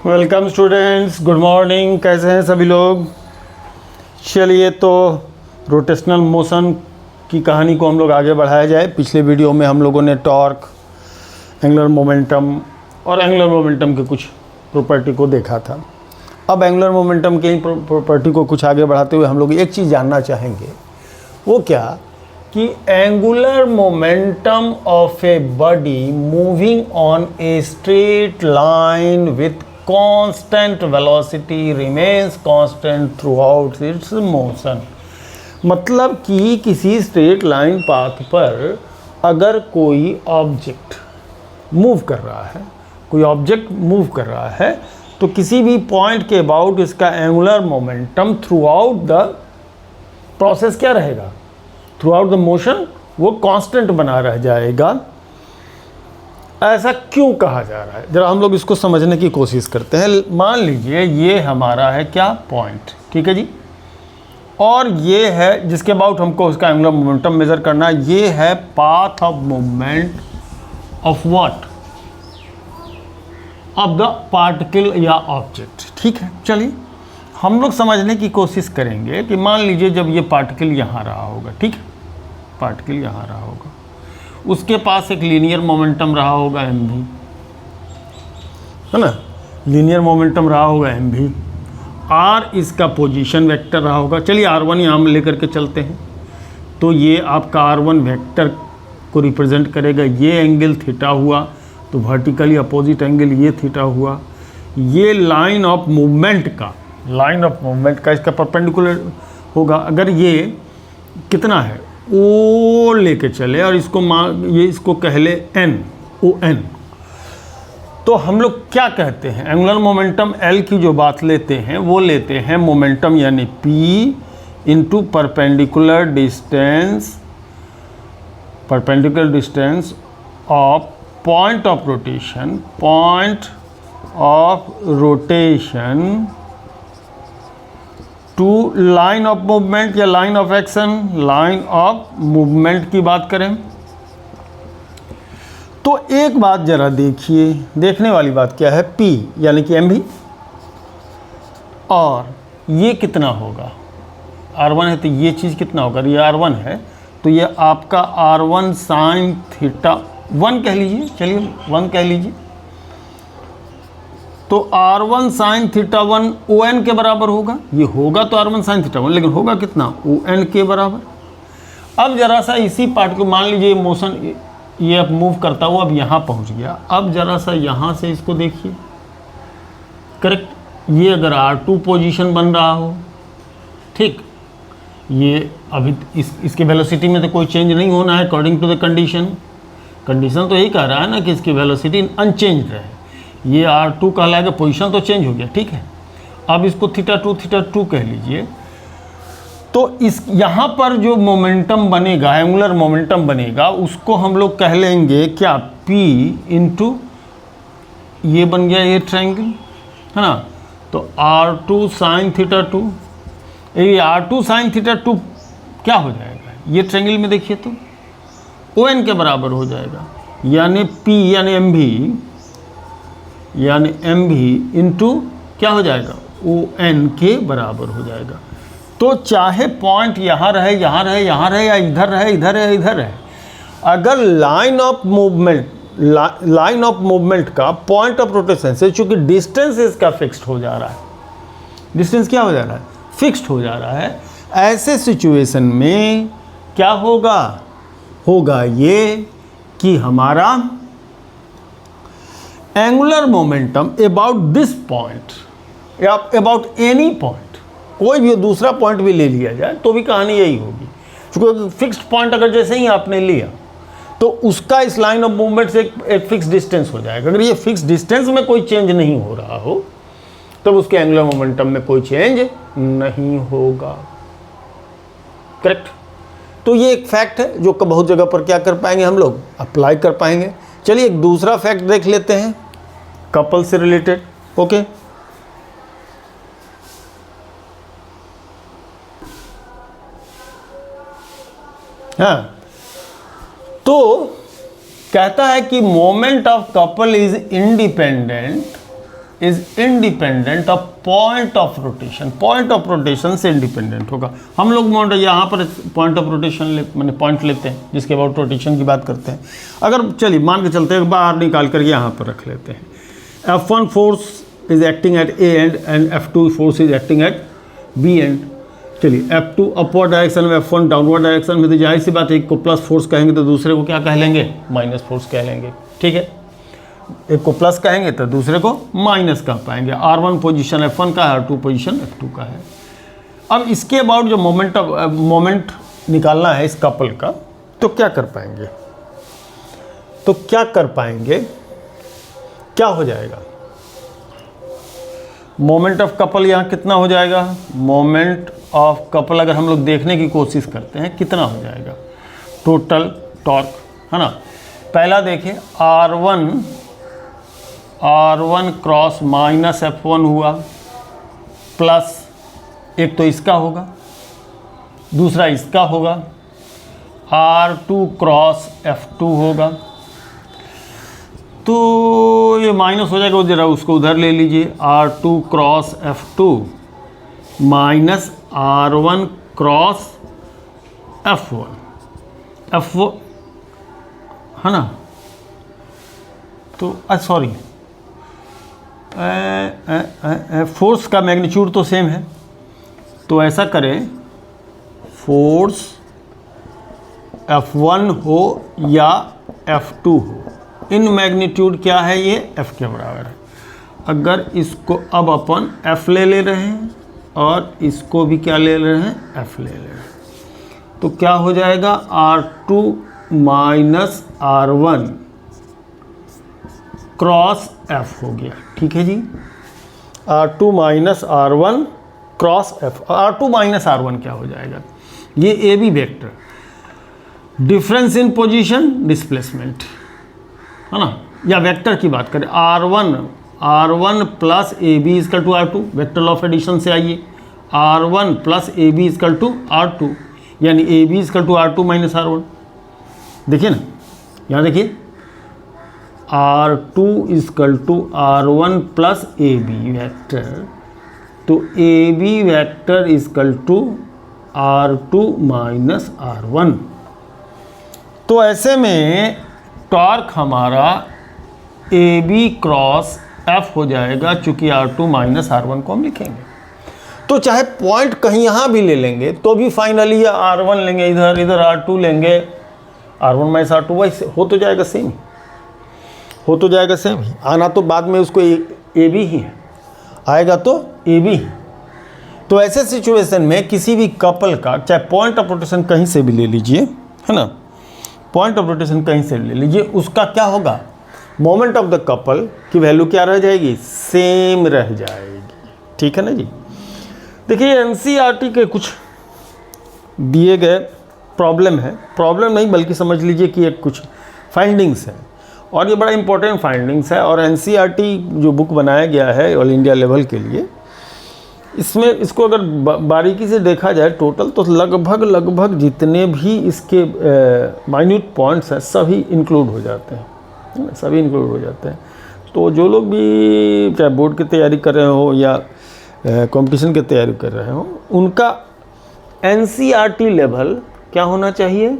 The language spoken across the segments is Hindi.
Welcome students, good morning. कैसे हैं सभी लोग? चलिए तो रोटेशनल मोशन की कहानी को हम लोग आगे बढ़ाया जाए। पिछले वीडियो में हम लोगों ने टॉर्क, एंगुलर मोमेंटम और एंगुलर मोमेंटम के कुछ प्रॉपर्टी को देखा था। अब एंगुलर मोमेंटम के प्रॉपर्टी को कुछ आगे बढ़ाते हुए हम लोग एक चीज़ जानना चाहेंगे, वो क्या कि angular momentum of a body moving on a straight line with constant velocity remains constant through out it's motion. मतलब कि किसी स्ट्रेट लाइन पाथ पर अगर कोई ऑब्जेक्ट मूव कर रहा है, तो किसी भी पॉइंट के अबाउट इसका angular momentum through out the process क्या रहेगा, थ्रू आउट द मोशन वो कांस्टेंट बना रह जाएगा। ऐसा क्यों कहा जा रहा है, जरा हम लोग इसको समझने की कोशिश करते हैं। मान लीजिए ये हमारा है क्या, पॉइंट, ठीक है जी, और ये है जिसके अबाउट हमको उसका एंगुलर मोमेंटम मेजर करना है। ये है path of movement of what, of the particle या ऑब्जेक्ट। ठीक है, चलिए हम लोग समझने की कोशिश करेंगे कि मान लीजिए जब ये पार्टिकल यहाँ रहा होगा, ठीक है, पार्टिकल यहाँ रहा होगा, उसके पास एक लीनियर मोमेंटम रहा होगा एम भी, है ना, लीनियर मोमेंटम रहा होगा एम भी, आर इसका पोजीशन वेक्टर रहा होगा। चलिए R1 यहाँ हम लेकर के चलते हैं, तो ये आपका R1 वेक्टर को रिप्रेजेंट करेगा। ये एंगल थीटा हुआ, तो वर्टिकली अपोजिट एंगल ये थीटा हुआ। ये लाइन ऑफ मूवमेंट का इसका परपेंडिकुलर होगा। अगर ये कितना है, ओ लेके चले और इसको कह ले एन, ओ एन, तो हम लोग क्या कहते हैं, एंगुलर मोमेंटम एल की जो बात लेते हैं वो लेते हैं मोमेंटम यानी P into perpendicular distance of point of rotation to line of movement या line of action. Line of movement की बात करें तो एक बात जरा देखिए, देखने वाली बात क्या है, P यानी कि mv, और ये कितना होगा, R1 है तो ये चीज़ कितना होगा, ये R1 है तो ये आपका R1 साइन थीटा 1 कह लीजिए, चलिए 1 कह लीजिए, तो R1 साइन थीटा 1 ON के बराबर होगा। ये होगा तो R1 साइन थीटा 1, लेकिन होगा कितना, ON के बराबर। अब जरा सा इसी पार्ट को मान लीजिए मोशन ये अब मूव करता हुआ अब यहाँ पहुँच गया। अब जरा सा यहाँ से इसको देखिए, करेक्ट, ये अगर R2 पोजीशन बन रहा हो, ठीक, ये अभी इसके वेलोसिटी में तो कोई चेंज नहीं होना है अकॉर्डिंग टू द कंडीशन तो यही कह रहा है ना कि इसकी वेलोसिटी अनचेंज रहे। ये R2 कहलाएगा, पोजीशन तो चेंज हो गया, ठीक है। अब इसको थीटा टू कह लीजिए, तो इस यहाँ पर जो मोमेंटम बनेगा, एंगुलर मोमेंटम बनेगा, उसको हम लोग कह लेंगे क्या, P इंटू ये बन गया ये ट्रायंगल, है ना, तो R2 साइन थीटा 2, ये R2 साइन थीटा 2 क्या हो जाएगा, ये ट्रायंगल में देखिए तो ON के बराबर हो जाएगा, यानी P यानी MV इंटू क्या हो जाएगा, ON के बराबर हो जाएगा। तो चाहे पॉइंट यहाँ रहे या इधर रहे, अगर लाइन ऑफ मूवमेंट का पॉइंट ऑफ रोटेशन से, चूंकि डिस्टेंस इसका फिक्स्ड हो जा रहा है, डिस्टेंस क्या हो जा रहा है, फिक्स्ड हो जा रहा है, ऐसे सिचुएशन में क्या होगा ये कि हमारा angular momentum about this point या अबाउट एनी पॉइंट, कोई भी दूसरा पॉइंट भी ले लिया जाए तो भी कहानी यही होगी। क्योंकि फिक्स्ड पॉइंट अगर जैसे ही आपने लिया तो उसका इस लाइन ऑफ मूवमेंट से एक फिक्स डिस्टेंस हो जाएगा। अगर ये फिक्स डिस्टेंस में कोई चेंज नहीं हो रहा हो तब उसके एंगुलर मोमेंटम में कोई चेंज नहीं होगा, करेक्ट। तो ये एक फैक्ट है जो बहुत जगह पर क्या कर पाएंगे, हम लोग अप्लाई कर पाएंगे। चलिए एक दूसरा फैक्ट देख लेते हैं कपल से रिलेटेड, ओके। हाँ, तो कहता है कि moment of couple is is independent of point of rotation. Point of rotation से इंडिपेंडेंट होगा। हम लोग यहाँ पर पॉइंट ऑफ रोटेशन मैंने पॉइंट लेते हैं जिसके अबाउट रोटेशन की बात करते हैं। अगर चलिए मान के चलते हैं, बाहर निकाल कर यहाँ पर रख लेते हैं। F1 force is acting at A end and F2 force is acting at B end. चलिए F2 अपवर्ड डायरेक्शन में, F1 डाउनवर्ड डायरेक्शन में, तो जाहिर सी बात है एक को प्लस फोर्स कहेंगे तो दूसरे को क्या कह लेंगे, माइनस फोर्स कह लेंगे। ठीक है, एक को प्लस कहेंगे तो दूसरे को माइनस कह पाएंगे। R1 पोजीशन F1 का है, R2 पोजीशन F2 का है। अब इसके अबाउट जो मोमेंट निकालना है इस कपल का, तो क्या कर पाएंगे, क्या हो जाएगा? मोमेंट ऑफ कपल यहाँ कितना हो जाएगा? मोमेंट ऑफ कपल अगर हम लोग देखने की कोशिश करते हैं कितना हो जाएगा टोटल टॉर्क, है ना। पहला देखिए R1 क्रॉस माइनस F1 हुआ, प्लस एक तो इसका होगा, दूसरा इसका होगा, R2 क्रॉस F2 होगा। तो ये माइनस हो जाएगा, जरा उसको उधर ले लीजिए। R2 cross F2 minus R1 cross F1 है ना। तो सॉरी, फोर्स का मैग्नीट्यूड तो सेम है, तो ऐसा करें फोर्स F1 हो या F2 हो, इन मैग्नीट्यूड क्या है, ये F के बराबर है। अगर इसको अब अपन F ले रहे हैं और इसको भी क्या ले रहे हैं, F ले रहे हैं, तो क्या हो जाएगा R2 minus R1 cross F हो गया। ठीक है जी, R2 minus R1 cross F। R2 minus R1 क्या हो जाएगा, ये A B vector, difference in position displacement, है ना। या वेक्टर की बात करें, R1 plus A B is equal to R2, vector of addition से आइए, R1 plus A B is equal to R2, यानी A B is equal to R2 minus R1। देखिए ना, यहाँ देखिए R2 is equal to R1 plus A B vector, तो A B vector is equal to R2 minus R1। तो ऐसे में टॉर्क हमारा ए बी क्रॉस F हो जाएगा, चूँकि R2 माइनस R1 को हम लिखेंगे। तो चाहे पॉइंट कहीं यहाँ भी ले लेंगे तो भी फाइनली R1 लेंगे, इधर R2 लेंगे, R1 माइनस R2 वैसे हो तो जाएगा सेम ही, आना तो बाद में उसको ए बी ही है, आएगा तो ए बी। तो ऐसे सिचुएशन में किसी भी कपल का चाहे पॉइंट ऑफ रोटेशन कहीं से भी ले लीजिए, है ना, पॉइंट ऑफ रोटेशन कहीं से ले लीजिए, उसका क्या होगा, मोमेंट ऑफ द कपल की वैल्यू क्या रह जाएगी, सेम रह जाएगी। ठीक है ना जी। देखिए एनसीईआरटी के कुछ दिए गए प्रॉब्लम नहीं बल्कि समझ लीजिए कि एक कुछ फाइंडिंग्स है, और ये बड़ा इंपॉर्टेंट फाइंडिंग्स है। और एनसीईआरटी जो बुक बनाया गया है ऑल इंडिया लेवल के लिए, इसमें इसको अगर बारीकी से देखा जाए टोटल, तो लगभग जितने भी इसके माइन्यूट पॉइंट्स हैं सभी इंक्लूड हो जाते हैं, तो जो लोग भी चाहे बोर्ड की तैयारी कर रहे हो या कंपटीशन की तैयारी कर रहे हो, उनका एनसीईआरटी लेवल क्या होना चाहिए,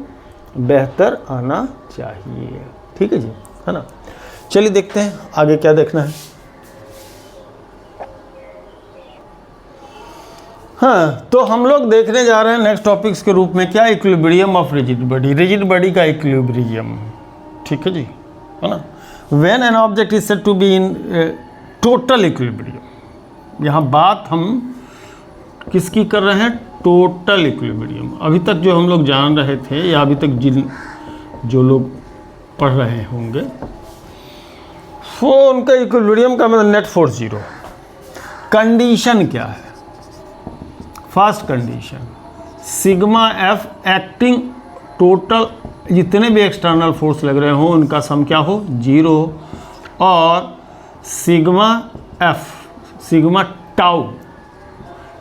बेहतर आना चाहिए। ठीक है जी, है ना। चलिए देखते हैं आगे क्या देखना है। हाँ, तो हम लोग देखने जा रहे हैं नेक्स्ट टॉपिक्स के रूप में क्या, इक्विलिब्रियम ऑफ रिजिड बॉडी का इक्विलिब्रियम। ठीक है जी, है ना। When an object is said to be in total equilibrium, यहाँ बात हम किसकी कर रहे हैं, टोटल इक्विलिब्रियम। अभी तक जो हम लोग जान रहे थे या अभी तक जो लोग पढ़ रहे होंगे, वो उनका इक्विलिब्रियम का मतलब नेट फोर्स जीरो। कंडीशन क्या है, first condition sigma F acting total, जितने भी एक्सटर्नल फोर्स लग रहे हो उनका सम क्या हो, जीरो, और सिग्मा टाउ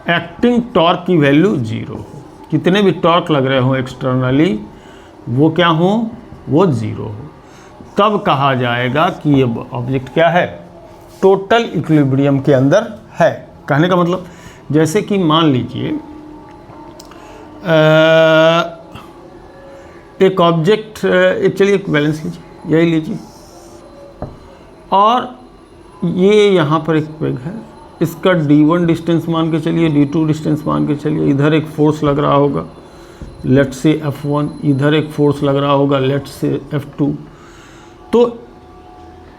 एक्टिंग टॉर्क की वैल्यू जीरो हो। कितने भी टॉर्क लग रहे हो एक्सटर्नली वो क्या हो, वो जीरो हो, तब कहा जाएगा कि ये ऑब्जेक्ट क्या है, टोटल इक्विलिब्रियम के अंदर है। कहने का मतलब जैसे कि मान लीजिए एक ऑब्जेक्ट, चलिए एक बैलेंस लीजिए, यही लीजिए, और ये यहाँ पर एक पेग है, इसका d1 डिस्टेंस मान के चलिए, d2 डिस्टेंस मान के चलिए, इधर एक फोर्स लग रहा होगा लेट्स से F1, इधर एक फोर्स लग रहा होगा लेट्स से F2। तो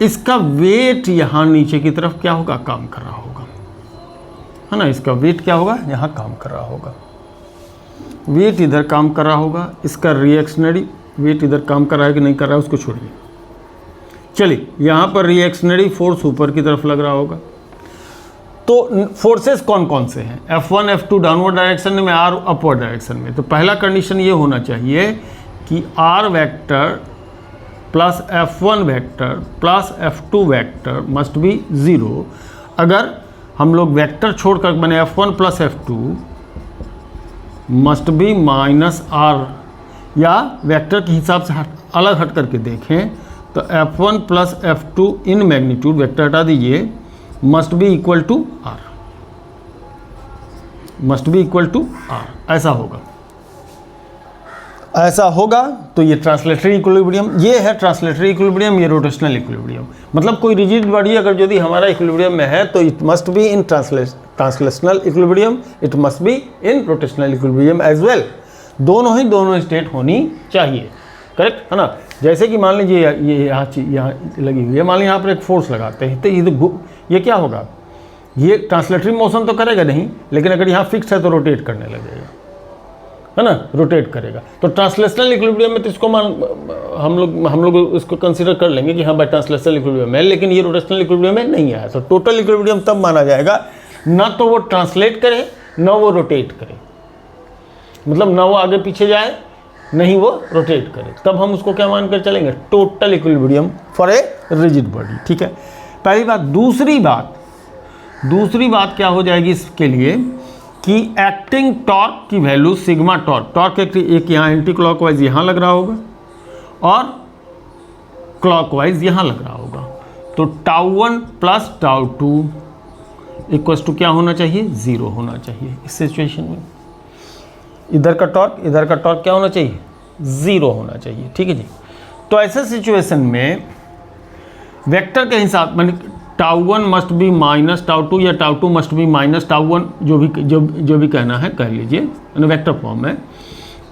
इसका वेट यहाँ नीचे की तरफ क्या होगा, काम कर रहा होगा, है ना। इसका वेट क्या होगा, यहाँ काम कर रहा होगा, वेट इधर काम कर रहा होगा, इसका रिएक्शनरी वेट इधर काम कर रहा है कि नहीं कर रहा है उसको छोड़िए। चलिए यहाँ पर रिएक्शनरी फोर्स ऊपर की तरफ लग रहा होगा। तो फोर्सेस कौन कौन से हैं, F1 F2 डाउनवर्ड डायरेक्शन में, R अपवर्ड डायरेक्शन में। तो पहला कंडीशन ये होना चाहिए कि R vector plus F1 vector plus F2 vector must be 0। अगर हम लोग वेक्टर छोड़कर बने F1 plus F2 must be minus R, या वेक्टर के हिसाब से अलग हट करके देखें तो F1 plus F2 in magnitude, vector हटा दीजिए, must be equal to R, must be equal to R। ऐसा होगा, ऐसा होगा। तो ये ट्रांसलेटरी इक्विलिब्रियम, ये है ट्रांसलेटरी इक्विलिब्रियम, ये रोटेशनल इक्विलिब्रियम। मतलब कोई रिजिड बॉडी अगर यदि हमारा इक्विलिब्रियम में है तो it must be in translational equilibrium, it must be in rotational equilibrium as well. दोनों स्टेट होनी चाहिए, करेक्ट है ना। जैसे कि मान लीजिए ये यहाँ लगी हुई है, मान लीजिए यहाँ पर एक फोर्स लगाते हैं तो ये क्या होगा, ये ट्रांसलेटरी मोशन तो करेगा नहीं, लेकिन अगर यहाँ फिक्स है तो रोटेट करने लगेगा, है ना, रोटेट करेगा। तो ट्रांसलेशनल इक्विलिब्रियम में तो इसको हम लोग इसको कंसीडर कर लेंगे कि हाँ भाई ट्रांसलेशनल इक्विलिब्रियम है, लेकिन ये रोटेशनल इक्विलिब्रियम में नहीं आया। तो टोटल इक्विलिब्रियम तब माना जाएगा ना तो वो ट्रांसलेट करे ना वो रोटेट करे, मतलब ना वो आगे पीछे जाए नहीं वो रोटेट करे, तब हम उसको क्या मान कर चलेंगे, total equilibrium for a rigid body. ठीक है, पहली बात। दूसरी बात क्या हो जाएगी इसके लिए कि एक्टिंग टॉर्क की वैल्यू सिग्मा टॉर्क, टॉर्क एक यहाँ एंटी क्लॉकवाइज यहाँ लग रहा होगा और क्लॉकवाइज यहाँ लग रहा होगा। तो τ1 प्लस τ2 इक्वल्स टू क्या होना चाहिए, 0 होना चाहिए। इस सिचुएशन में इधर का टॉर्क क्या होना चाहिए, 0 होना चाहिए। ठीक है जी। तो ऐसे सिचुएशन में वेक्टर के हिसाब माने τ1 मस्ट बी माइनस τ2 या τ2 मस्ट बी माइनस τ1, जो भी कहना है कह लीजिए, वेक्टर फॉर्म में।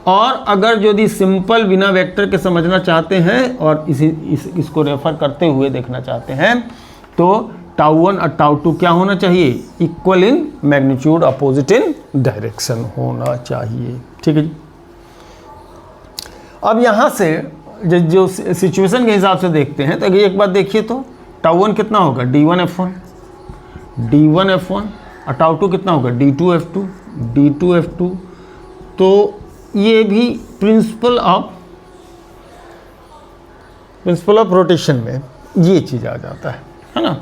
और अगर यदि सिंपल बिना वेक्टर के समझना चाहते हैं और इसको रेफर करते हुए देखना चाहते हैं तो τ1 और τ2 क्या होना चाहिए, equal in magnitude, opposite in direction होना चाहिए। ठीक है जी। अब यहाँ से जो सिचुएशन के हिसाब से देखते हैं तो एक बात देखिए तो τ1 कितना होगा, d1 f1 और τ2 कितना होगा, d2 f2। तो ये भी प्रिंसिपल ऑफ रोटेशन में ये चीज़ आ जाता है ना,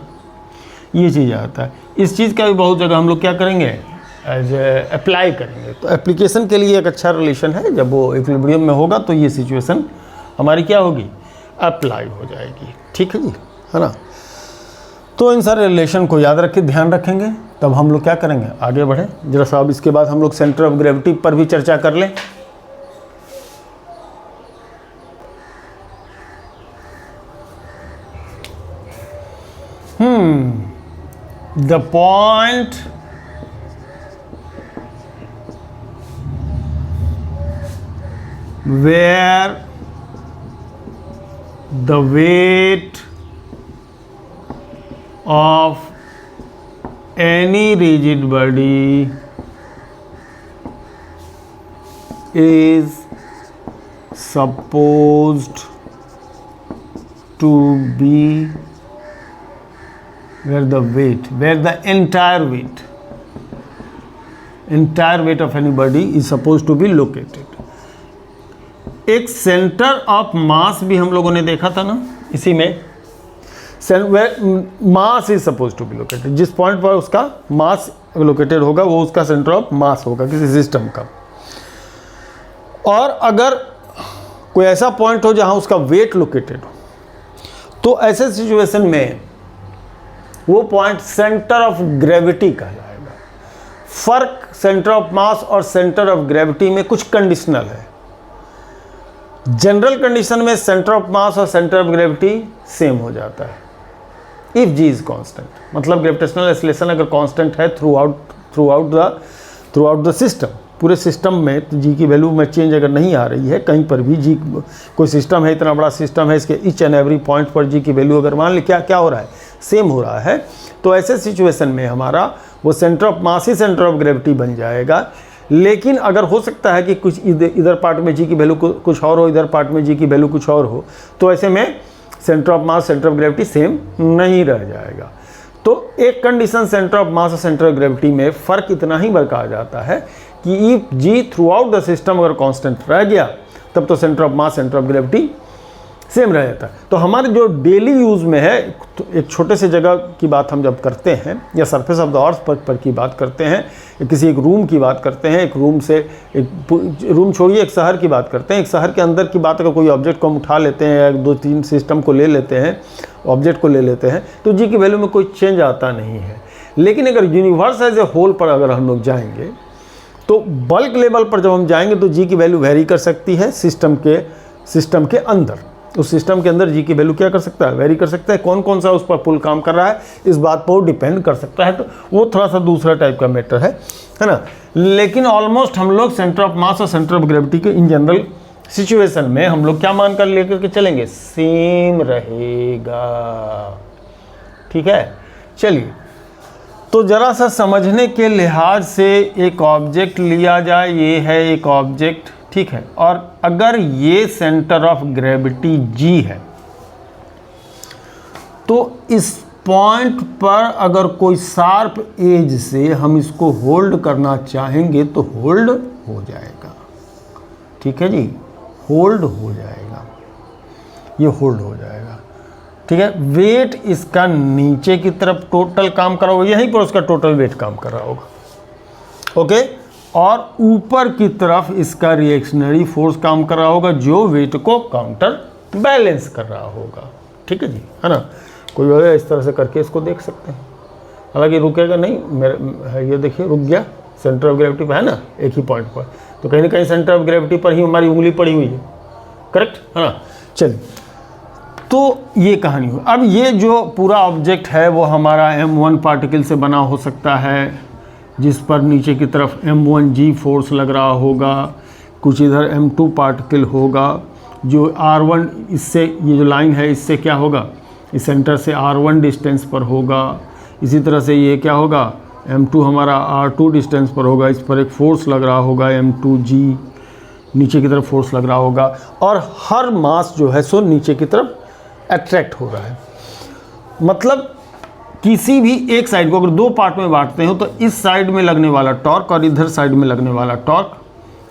ये चीज़ आता है। इस चीज़ का भी बहुत जगह हम लोग क्या करेंगे, एज अप्लाई करेंगे। तो एप्लीकेशन के लिए एक अच्छा रिलेशन है, जब वो इक्विलिब्रियम में होगा तो ये सिचुएशन हमारी क्या होगी, अप्लाई हो जाएगी। ठीक है जी, है ना। तो इन सारे रिलेशन को याद रखें, ध्यान रखेंगे, तब हम लोग क्या करेंगे, आगे बढ़े। जरा साहब इसके बाद हम लोग सेंटर ऑफ ग्रेविटी पर भी चर्चा कर लें। The point where the weight of any rigid body is supposed to be where the entire weight of any body is supposed to be located। एक सेंटर ऑफ मास भी हम लोगों ने देखा था ना, इसी में mass is suppose to be located, जिस पॉइंट पर उसका मास लोकेटेड होगा वो उसका सेंटर ऑफ मास होगा किसी सिस्टम का। और अगर कोई ऐसा पॉइंट हो जहां उसका वेट लोकेटेड हो, तो ऐसे सिचुएशन में वो पॉइंट सेंटर ऑफ ग्रेविटी कहलाएगा। फर्क सेंटर ऑफ मास और सेंटर ऑफ ग्रेविटी में कुछ कंडीशनल है। जनरल कंडीशन में सेंटर ऑफ मास और सेंटर ऑफ ग्रेविटी सेम हो जाता है इफ जी इज कांस्टेंट, मतलब ग्रेविटेशनल एक्सीलरेशन अगर कांस्टेंट है थ्रू आउट द सिस्टम, पूरे सिस्टम में, तो जी की वैल्यू में चेंज अगर नहीं आ रही है कहीं पर भी, जी कोई सिस्टम है, इतना बड़ा सिस्टम है, इसके ईच एंड एवरी पॉइंट पर जी की वैल्यू अगर मान ली क्या हो रहा है, सेम हो रहा है, तो ऐसे सिचुएशन में हमारा वो centre of mass he centre of gravity बन जाएगा। लेकिन अगर हो सकता है कि कुछ इधर पार्ट में जी की वैल्यू कुछ और हो, इधर पार्ट में जी की वैल्यू कुछ और हो, तो ऐसे में centre of mass centre of gravity same नहीं रह जाएगा। तो एक कंडीशन सेंटर ऑफ मास और सेंटर ऑफ ग्रेविटी में फ़र्क इतना ही बरकरार जाता है कि if G throughout the system अगर कांस्टेंट रह गया तब तो centre of mass centre of gravity same रह जाता है। तो हमारे जो डेली यूज़ में है, तो एक छोटे से जगह की बात हम जब करते हैं या सरफेस ऑफ द अर्थ पर की बात करते हैं, या किसी एक रूम की बात करते हैं, एक रूम से एक रूम छोड़िए एक शहर की बात करते हैं, एक शहर के अंदर की बात अगर कोई ऑब्जेक्ट को हम उठा लेते हैं या 2-3 सिस्टम को ले लेते हैं, ऑब्जेक्ट को ले लेते हैं, तो जी की वैल्यू में कोई चेंज आता नहीं है। लेकिन अगर यूनिवर्स एज ए होल पर अगर हम लोग जाएंगे, तो बल्क लेवल पर जब हम जाएंगे तो जी की वैल्यू वेरी कर सकती है सिस्टम के अंदर। उस सिस्टम के अंदर जी की वैल्यू क्या कर सकता है, वेरी कर सकता है। कौन कौन सा उस पर पुल काम कर रहा है, इस बात पर वो डिपेंड कर सकता है। तो वो थोड़ा सा दूसरा टाइप का मैटर है ना। लेकिन ऑलमोस्ट हम लोग सेंटर ऑफ मास और सेंटर ऑफ ग्रेविटी के इन जनरल सिचुएशन में हम लोग क्या मान कर लेकर के चलेंगे, सेम रहेगा। ठीक है, चलिए तो ज़रा सा समझने के लिहाज से एक ऑब्जेक्ट लिया जाए, ये है एक ऑब्जेक्ट, ठीक है, और अगर ये सेंटर ऑफ ग्रेविटी जी है, तो इस पॉइंट पर अगर कोई शार्प एज से हम इसको होल्ड करना चाहेंगे तो होल्ड हो जाएगा। ठीक है जी, होल्ड हो जाएगा, ये होल्ड हो जाएगा। ठीक है, वेट इसका नीचे की तरफ टोटल काम कर रहा होगा, यहीं पर उसका टोटल वेट काम कर रहा होगा। ओके, और ऊपर की तरफ इसका रिएक्शनरी फोर्स काम कर रहा होगा जो वेट को काउंटर बैलेंस कर रहा होगा। ठीक है जी, है ना। कोई वजह इस तरह से करके इसको देख सकते हैं, हालांकि रुकेगा नहीं, मेरे ये देखिए रुक गया, सेंटर ऑफ ग्रेविटी पर है ना, एक ही पॉइंट पर, तो कहीं ना कहीं सेंटर ऑफ ग्रेविटी पर ही हमारी उंगली पड़ी हुई है, करेक्ट है ना। चलिए, तो ये कहानी हो। अब ये जो पूरा ऑब्जेक्ट है वो हमारा M1 पार्टिकल से बना हो सकता है, जिस पर नीचे की तरफ M1G फोर्स लग रहा होगा, कुछ इधर M2 पार्टिकल होगा, जो R1 इससे, ये जो लाइन है इससे क्या होगा, इस सेंटर से R1 डिस्टेंस पर होगा। इसी तरह से ये क्या होगा, M2 हमारा R2 डिस्टेंस पर होगा, इस पर एक फोर्स लग रहा होगा M2G, नीचे की तरफ फोर्स लग रहा होगा, और हर मास जो है सो नीचे की तरफ अट्रैक्ट हो रहा है। मतलब किसी भी एक साइड को अगर दो पार्ट में बांटते हो, तो इस साइड में लगने वाला टॉर्क और इधर साइड में लगने वाला टॉर्क,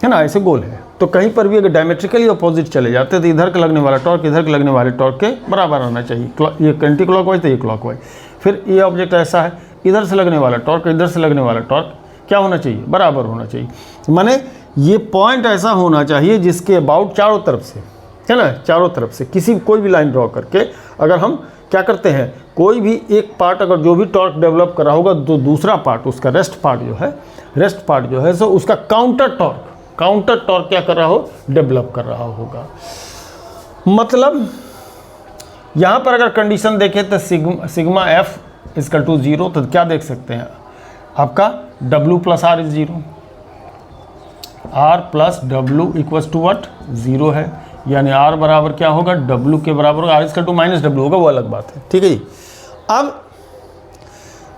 है ना, ऐसे गोल है। तो कहीं पर भी अगर डायमेट्रिकली अपोजिट चले जाते हैं तो इधर का लगने वाला टॉर्क इधर के लगने वाले टॉर्क के बराबर आना चाहिए। ये एंटी क्लॉकवाइज तो ये क्लॉकवाइज। फिर ये ऑब्जेक्ट ऐसा है, इधर से लगने वाला टॉर्क इधर से लगने वाला टॉर्क क्या होना चाहिए, बराबर होना चाहिए। माने ये पॉइंट ऐसा होना चाहिए जिसके अबाउट चारों तरफ से, है ना, चारों तरफ से किसी कोई भी लाइन ड्रॉ करके अगर हम क्या करते हैं, कोई भी एक पार्ट अगर जो भी टॉर्क डेवलप कर रहा होगा तो दूसरा पार्ट, उसका रेस्ट पार्ट जो है सो उसका काउंटर टॉर्क क्या कर रहा हो, डेवलप कर रहा होगा। मतलब यहाँ पर अगर कंडीशन देखें तो सिग्मा एफ इजकल टू 0, तो क्या देख सकते हैं, आपका W plus R is 0, R plus W equals to what 0 है, यानी R बराबर क्या होगा, W के बराबर होगा, R is equal to minus W होगा, वो अलग बात है। ठीक है जी।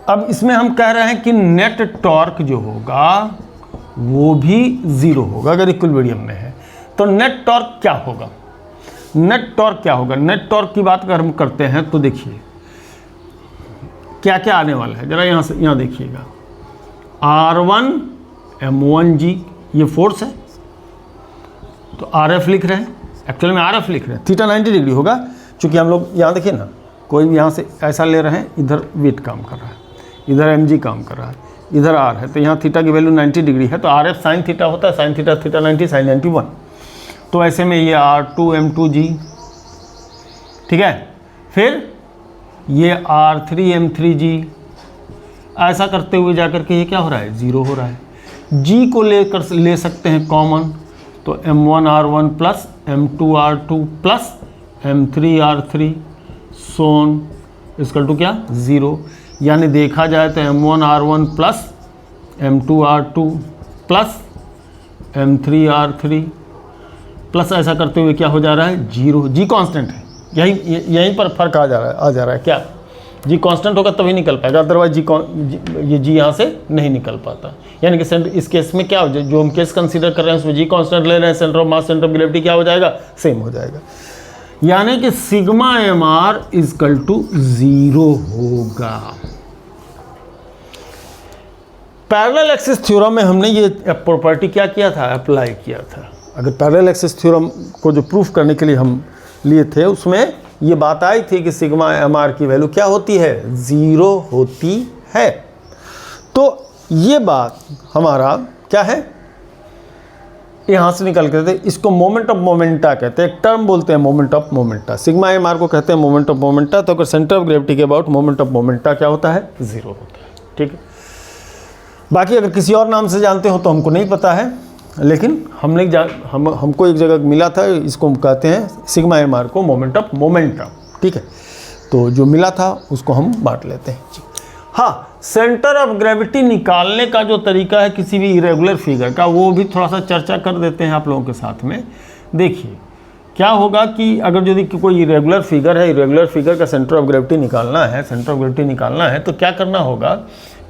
अब इसमें हम कह रहे हैं कि नेट टॉर्क जो होगा वो भी 0 होगा अगर इक्विलिब्रियम में है। तो नेट टॉर्क क्या होगा, नेट टॉर्क की बात अगर हम करते हैं तो देखिए क्या क्या आने वाला है, जरा यहाँ देखिएगा। R1 M1G ये फोर्स है, तो RF लिख रहे हैं, एक्चुअल में RF लिख रहे हैं, थीटा 90 डिग्री होगा, क्योंकि हम लोग यहाँ देखिए ना, कोई भी यहाँ से ऐसा ले रहे हैं, इधर वेट काम कर रहा है, इधर mg काम कर रहा है, इधर r है, तो यहाँ थीटा की वैल्यू 90 डिग्री है, तो RF साइन थीटा होता है, साइन थीटा 90 साइन 91, तो ऐसे में ये R2 M2G, ठीक है। फिर ये R3M3G, ऐसा करते हुए जाकर के ये क्या हो रहा है, 0 हो रहा है। G को ले सकते हैं कॉमन, तो M1R1 plus M2R2 plus M3R3 so on is equal to क्या, 0। यानी देखा जाए तो M1R1 plus M2R2 plus M3R3 plus ऐसा करते हुए क्या हो जा रहा है, 0। जी कांस्टेंट है, यहीं पर फर्क आ जा रहा है क्या, जी कांस्टेंट होगा तभी निकल पाएगा, अदरवाइज ये जी यहाँ से नहीं निकल पाता। यानी कि इस केस में क्या हो जाए, जो हम केस कंसीडर कर रहे हैं उसमें जी कांस्टेंट ले रहे हैं, centre of mass centre of gravity क्या हो जाएगा, सेम हो जाएगा। यानी कि sigma M R is equal to 0 होगा। पैरेलल एक्सिस थ्योरम में हमने ये प्रॉपर्टी क्या किया था, अप्लाई किया था। अगर पैरेलल एक्सिस थ्योरम को जो प्रूफ करने के लिए हम लिए थे उसमें ये बात आई थी कि सिग्मा एम आर की वैल्यू क्या होती है, 0 होती है। तो ये बात हमारा क्या है, यहाँ से निकल के इसको मोमेंट ऑफ मोमेंटा कहते हैं, एक टर्म बोलते हैं moment of momenta. Sigma M R को कहते हैं मोमेंट ऑफ मोमेंटा। तो अगर सेंटर ऑफ ग्रेविटी के अबाउट मोमेंट ऑफ मोमेंटा क्या होता है, 0 होता है। ठीक है, बाकी अगर किसी और नाम से जानते हो तो हमको नहीं पता है, लेकिन हमको एक जगह मिला था, इसको कहते हैं सिग्मा एम आर को मोमेंट ऑफ मोमेंटम। ठीक है, तो जो मिला था उसको हम बांट लेते हैं। हाँ, सेंटर ऑफ ग्रेविटी निकालने का जो तरीका है किसी भी इरेगुलर फिगर का, वो भी थोड़ा सा चर्चा कर देते हैं आप लोगों के साथ में। देखिए क्या होगा कि अगर यदि कोई इरेगुलर फिगर है, इरेगुलर फिगर का सेंटर ऑफ ग्रेविटी निकालना है, सेंटर ऑफ ग्रेविटी निकालना है, तो क्या करना होगा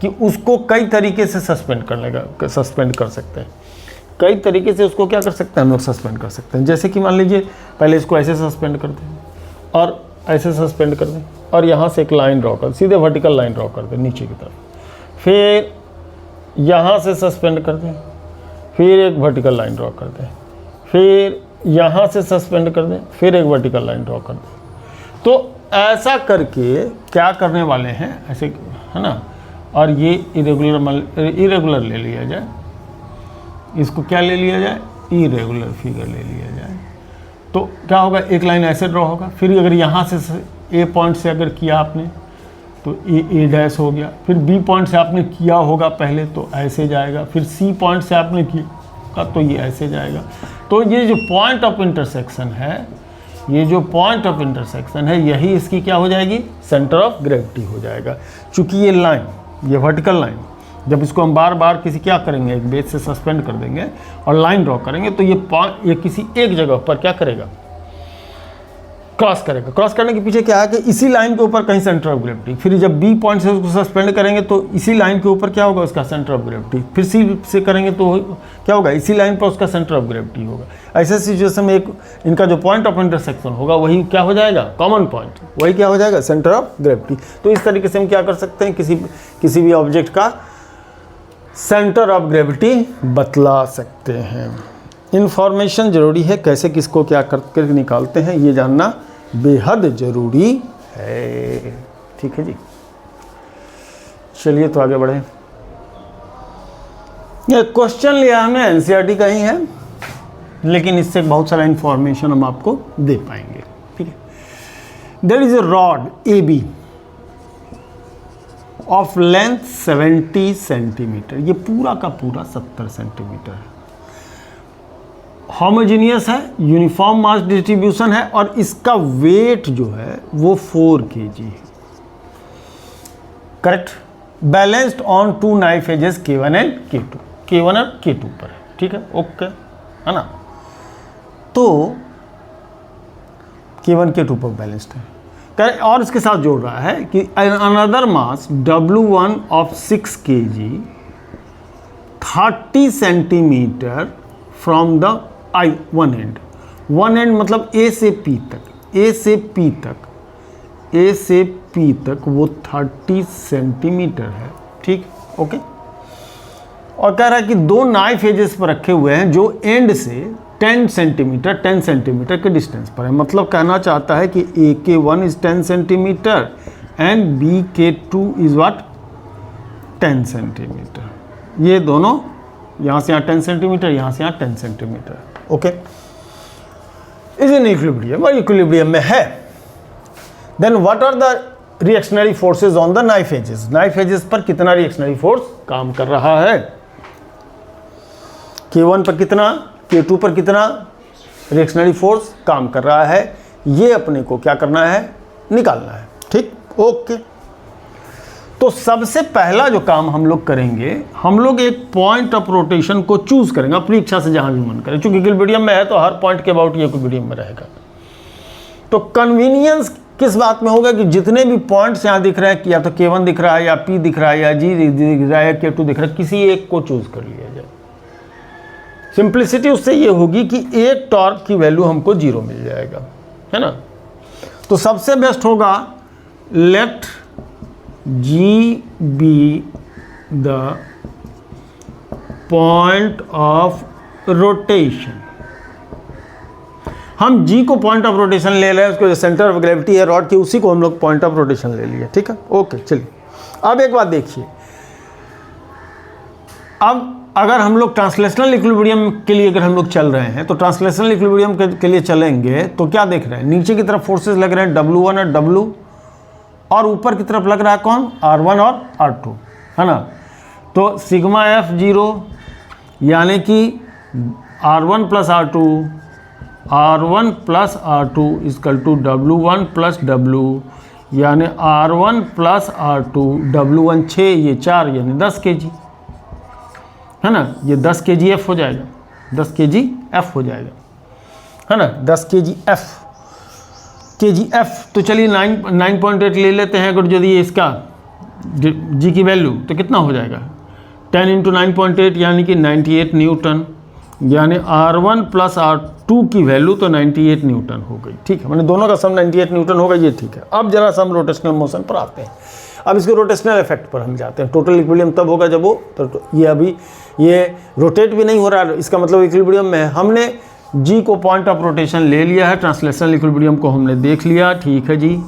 कि उसको कई तरीके से सस्पेंड कर सकते हैं। कई तरीके से उसको क्या कर सकते हैं, हम लोग सस्पेंड कर सकते हैं। जैसे कि मान लीजिए पहले इसको ऐसे सस्पेंड कर दें और ऐसे सस्पेंड कर दें और यहाँ से एक लाइन ड्रॉ कर, सीधे वर्टिकल लाइन ड्रॉ कर दें नीचे की तरफ, फिर यहाँ से सस्पेंड कर दें, फिर एक वर्टिकल लाइन ड्रॉ कर दें, फिर यहाँ से सस्पेंड कर दें, फिर एक वर्टिकल लाइन ड्रॉ कर दें। तो ऐसा करके क्या करने वाले हैं, ऐसे है ना, और ये इरेगुलर ले लिया जाए, इसको क्या ले लिया जाए, इरेगुलर फिगर ले लिया जाए। तो क्या होगा, एक लाइन ऐसे ड्रॉ होगा, फिर अगर यहाँ से ए पॉइंट से अगर किया आपने तो ए डैश हो गया, फिर बी पॉइंट से आपने किया होगा पहले तो ऐसे जाएगा, फिर सी पॉइंट से आपने किया तो ये ऐसे जाएगा। तो ये जो पॉइंट ऑफ इंटरसेक्शन है, ये जो पॉइंट ऑफ इंटरसेक्शन है, यही इसकी क्या हो जाएगी, सेंटर ऑफ ग्रेविटी हो जाएगा। चूँकि ये लाइन, ये वर्टिकल लाइन, जब इसको हम बार बार क्या करेंगे, एक बेस से सस्पेंड कर देंगे और लाइन ड्रॉ करेंगे, तो ये किसी एक जगह पर क्या करेगा, क्रॉस करेगा। क्रॉस करने के पीछे क्या है कि इसी लाइन के ऊपर कहीं सेंटर ऑफ ग्रेविटी, फिर जब बी पॉइंट से उसको सस्पेंड करेंगे तो इसी लाइन के ऊपर क्या होगा, उसका सेंटर ऑफ ग्रेविटी, फिर सी से करेंगे तो क्या होगा, इसी लाइन पर उसका सेंटर ऑफ ग्रेविटी होगा। ऐसे सिचुएशन में इनका जो पॉइंट ऑफ इंटरसेक्शन होगा वही क्या हो जाएगा, कॉमन पॉइंट, वही क्या हो जाएगा, सेंटर ऑफ ग्रेविटी। तो इस तरीके से हम क्या कर सकते हैं, किसी भी ऑब्जेक्ट का सेंटर ऑफ ग्रेविटी बतला सकते हैं। इन्फॉर्मेशन ज़रूरी है, कैसे किसको क्या करके निकालते हैं ये जानना बेहद ज़रूरी है। ठीक है जी, चलिए तो आगे बढ़े। ये क्वेश्चन लिया हमने एनसीईआरटी का ही है, लेकिन इससे बहुत सारा इन्फॉर्मेशन हम आपको दे पाएंगे। ठीक है, there is a rod A B of length 70 centimetre, ये पूरा का पूरा 70 सेंटीमीटर है, होमोजीनियस है, यूनिफॉर्म मास डिस्ट्रीब्यूशन है और इसका वेट जो है वो 4 kg है। Correct, balanced on 2 knife edges K1 and K2, K1 और K2 पर है। ठीक है, ओके है ना। तो K1 K2 पर बैलेंस्ड है। और इसके साथ जोड़ रहा है कि another mass W1 of 6 kg 30 centimetre from the one and मतलब ए से पी तक वो 30 सेंटीमीटर है। ठीक, ओके। और कह रहा है कि 2 नाइफ एजेस पर रखे हुए हैं जो एंड से 10 सेंटीमीटर के डिस्टेंस पर है। मतलब कहना चाहता है कि AK1 is 10 centimetre and BK2 is what, 10 centimetre. ये दोनों यहाँ से यहाँ 10 सेंटीमीटर, यहाँ से यहाँ 10 centimetre. Okay, is in equilibrium और इक्विलिब्रियम में है। Then what are the reactionary forces on the knife edges, knife edges पर कितना रिएक्शनरी फोर्स काम कर रहा है, K1 पर कितना, K2 पर कितना रिएक्शनरी फोर्स काम कर रहा है, ये अपने को क्या करना है, निकालना है। ठीक, ओके। तो सबसे पहला जो काम हम लोग करेंगे, हम लोग एक पॉइंट ऑफ रोटेशन को चूज करेंगे अपनी इच्छा से, जहां भी मन करे। चूंकि इक्विलिब्रियम में है तो हर पॉइंट के अबाउट ये इक्विलिब्रियम में रहेगा। तो कन्वीनियंस किस बात में होगा कि जितने भी पॉइंट्स यहाँ दिख रहे हैं, या तो K1 दिख रहा है, या P दिख रहा है, या G दिख रहा है, या K2 दिख रहा है, किसी एक को चूज कर लिया जाए। सिंप्लिसिटी उससे ये होगी कि एक टॉर्क की वैल्यू हमको 0 मिल जाएगा, है ना। तो सबसे बेस्ट होगा let G be the point of rotation. हम G को पॉइंट ऑफ रोटेशन ले रहे हैं, उसको जो सेंटर ऑफ ग्रेविटी है रॉड की, उसी को हम लोग पॉइंट ऑफ रोटेशन ले लिए। ठीक है, ओके। चलिए अब एक बात देखिए, अब अगर हम लोग ट्रांसलेशनल इक्विलिब्रियम के लिए अगर हम लोग चल रहे हैं, तो ट्रांसलेशनल इक्विलिब्रियम के लिए चलेंगे तो क्या देख रहे हैं, नीचे की तरफ फोर्सेस लग रहे हैं W1 और W, और ऊपर की तरफ लग रहा है कौन, R1 और R2, है ना। तो सिग्मा F0 यानी कि R1 plus R2, R1 plus R2 equal to W1 plus W, यानी R1 प्लस R2, W1 6, ये 4 यानी 10 kg, है ना। ये 10 kgf हो जाएगा, 10 kgf हो जाएगा, है ना, 10 kgf। तो चलिए 9.8 ले लेते हैं। अगर यदि इसका G की वैल्यू तो कितना हो जाएगा, 10 इंटू 9.8 यानी कि 98 न्यूटन, यानी R1 प्लस R2 की वैल्यू तो 98 न्यूटन हो गई। ठीक है, मैंने दोनों का सम 98 न्यूटन होगा, ये ठीक है। अब जरा सा हम रोटेशनल मोशन पर आते हैं। अब इसके रोटेशनल इफेक्ट पर हम जाते हैं। टोटल इक्विलिब्रियम तब होगा जब वो तो ये अभी ये रोटेट भी नहीं हो रहा है, इसका मतलब इक्विलिब्रियम में है। हमने G को पॉइंट ऑफ रोटेशन ले लिया है, ट्रांसलेशनल इक्विलिब्रियम को हमने देख लिया। ठीक है जी,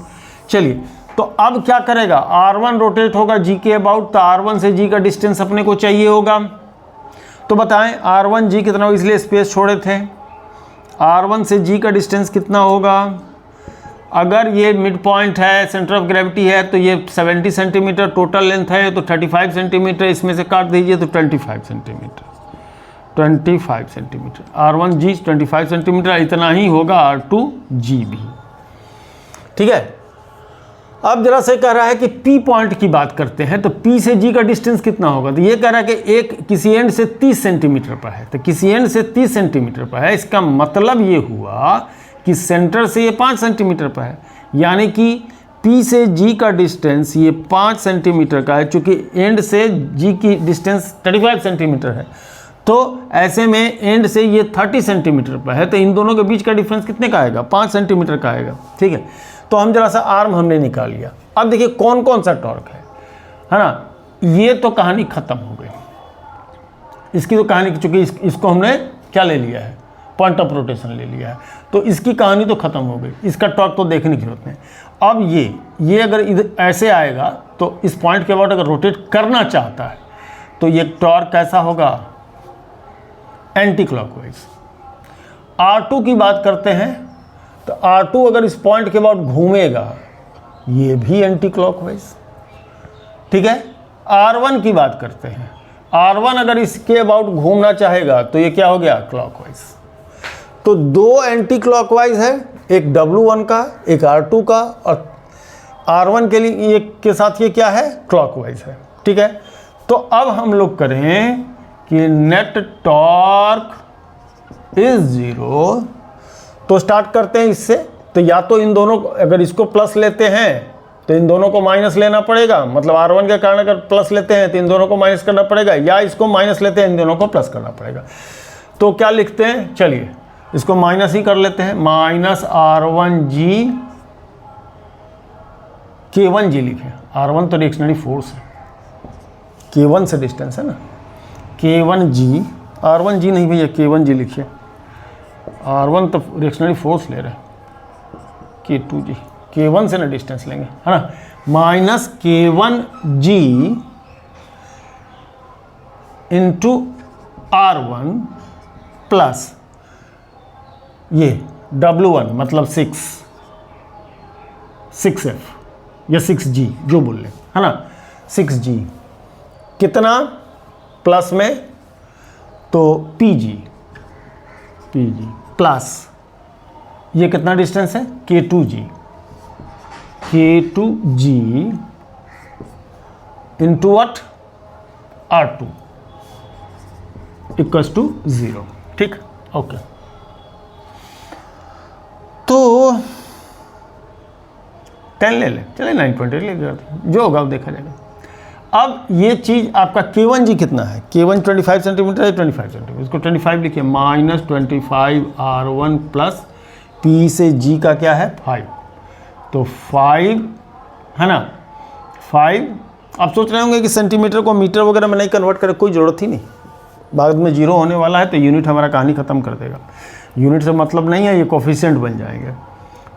चलिए तो अब क्या करेगा, R1 रोटेट होगा G के अबाउट, तो R1 से G का डिस्टेंस अपने को चाहिए होगा। तो बताएं R1 G कितना, इसलिए स्पेस छोड़े थे। R1 से G का डिस्टेंस कितना होगा, अगर ये मिड पॉइंट है, सेंटर ऑफ ग्रेविटी है, तो ये 70 सेंटीमीटर टोटल लेंथ है, तो 35 सेंटीमीटर इसमें से काट दीजिए तो 25 centimetre, 25 centimetre R1 G 25 centimetre, इतना ही होगा R2 G भी। ठीक है, अब जरा से कह रहा है कि P पॉइंट की बात करते हैं, तो P से G का डिस्टेंस कितना होगा, तो ये कह रहा है कि एक किसी एंड से 30 सेंटीमीटर पर है, तो किसी एंड से 30 सेंटीमीटर पर है। इसका मतलब ये हुआ कि सेंटर से ये 5 सेंटीमीटर पर है, यानी कि P से G का डिस्टेंस ये 5 सेंटीमीटर का है। चूँकि एंड से G की डिस्टेंस 35 सेंटीमीटर है, तो ऐसे में एंड से ये 30 सेंटीमीटर पर है, तो इन दोनों के बीच का डिफरेंस कितने का आएगा, 5 सेंटीमीटर का आएगा। ठीक है, तो हम जरा सा आर्म हमने निकाल लिया। अब देखिए कौन कौन सा टॉर्क है ना। ये तो कहानी ख़त्म हो गई, इसकी तो कहानी, चूँकि इसको हमने क्या ले लिया है, पॉइंट ऑफ रोटेशन ले लिया है, तो इसकी कहानी तो ख़त्म हो गई, इसका टॉर्क तो देखने की जरूरत नहीं। अब ये अगर इधर ऐसे आएगा तो इस पॉइंट के अबाउट अगर रोटेट करना चाहता है तो ये टॉर्क कैसा होगा, एंटी क्लॉकवाइज। R2 की बात करते हैं तो R2 अगर इस पॉइंट के अबाउट घूमेगा, ये भी एंटी क्लॉकवाइज। ठीक है, R1 की बात करते हैं, R1 अगर इसके अबाउट घूमना चाहेगा तो ये क्या हो गया, क्लॉकवाइज। तो दो एंटी क्लॉकवाइज है, एक W1 का, एक R2 का, और R1 के लिए ये के साथ ये क्या है, क्लॉकवाइज है। ठीक है, तो अब हम लोग करें कि नेट टॉर्क इज 0, तो स्टार्ट करते हैं इससे। तो या तो इन दोनों, अगर इसको प्लस लेते हैं तो इन दोनों को माइनस लेना पड़ेगा, मतलब R1 के कारण अगर प्लस लेते हैं तो इन दोनों को माइनस करना पड़ेगा, या इसको माइनस लेते हैं इन दोनों को प्लस करना पड़ेगा। तो क्या लिखते हैं, चलिए इसको माइनस ही कर लेते हैं, माइनस R1G K1G लिखें। R1 तो रिएक्शनरी फोर्स है, K1 से डिस्टेंस है ना, K1G, R1G नहीं भैया, K1G लिखिए। R1 तो रिएक्शनरी फोर्स ले रहे हैं, K2G, K1 से ना डिस्टेंस लेंगे, है ना, minus K1G into R1 plus ये W1 मतलब 6F, या 6G जो बोल लें, है ना, 6G कितना प्लस में, तो PG प्लस ये कितना डिस्टेंस है, K2G into what, R2 equals to 0। ठीक, ओके। तो 10 ले लें, चले 9.8 ले जाते, जो होगा वो देखा जाएगा। अब ये चीज़ आपका K1G कितना है, K1 25 सेंटीमीटर है, 25 सेंटीमीटर, इसको 25 लिखिए, माइनस 25 R1 प्लस P से G का क्या है 5, तो 5 है ना, 5। आप सोच रहे होंगे कि सेंटीमीटर को मीटर वगैरह में नहीं कन्वर्ट करें, कोई ज़रूरत ही नहीं, बाद में 0 होने वाला है तो यूनिट हमारा कहानी ख़त्म कर देगा। यूनिट से मतलब नहीं है, ये कोफिशिएंट बन जाएंगे,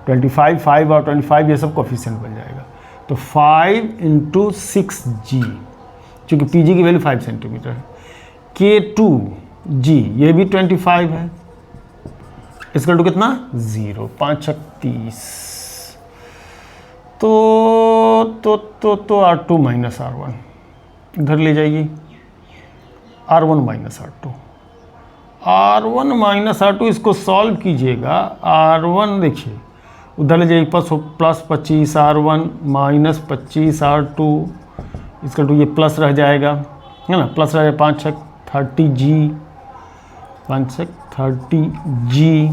25, 5 और 25 ये सब कोफिशिएंट बन जाएगा। तो 5 इंटू 6G, चूँकि PG की वैल्यू 5 सेंटीमीटर है, K2G ये भी 25 है, इसका टू कितना 0, 5 6 30, तो R2 माइनस R1 इधर ले जाइए, R1 माइनस R2, इसको सॉल्व कीजिएगा, R1 देखिए उधर ले जाइए, प्लस 25 R1 माइनस 25 R2, इसका टू ये प्लस रह जाएगा, है ना, प्लस रह जाएगा, 5 6 30G, 5 6 30G,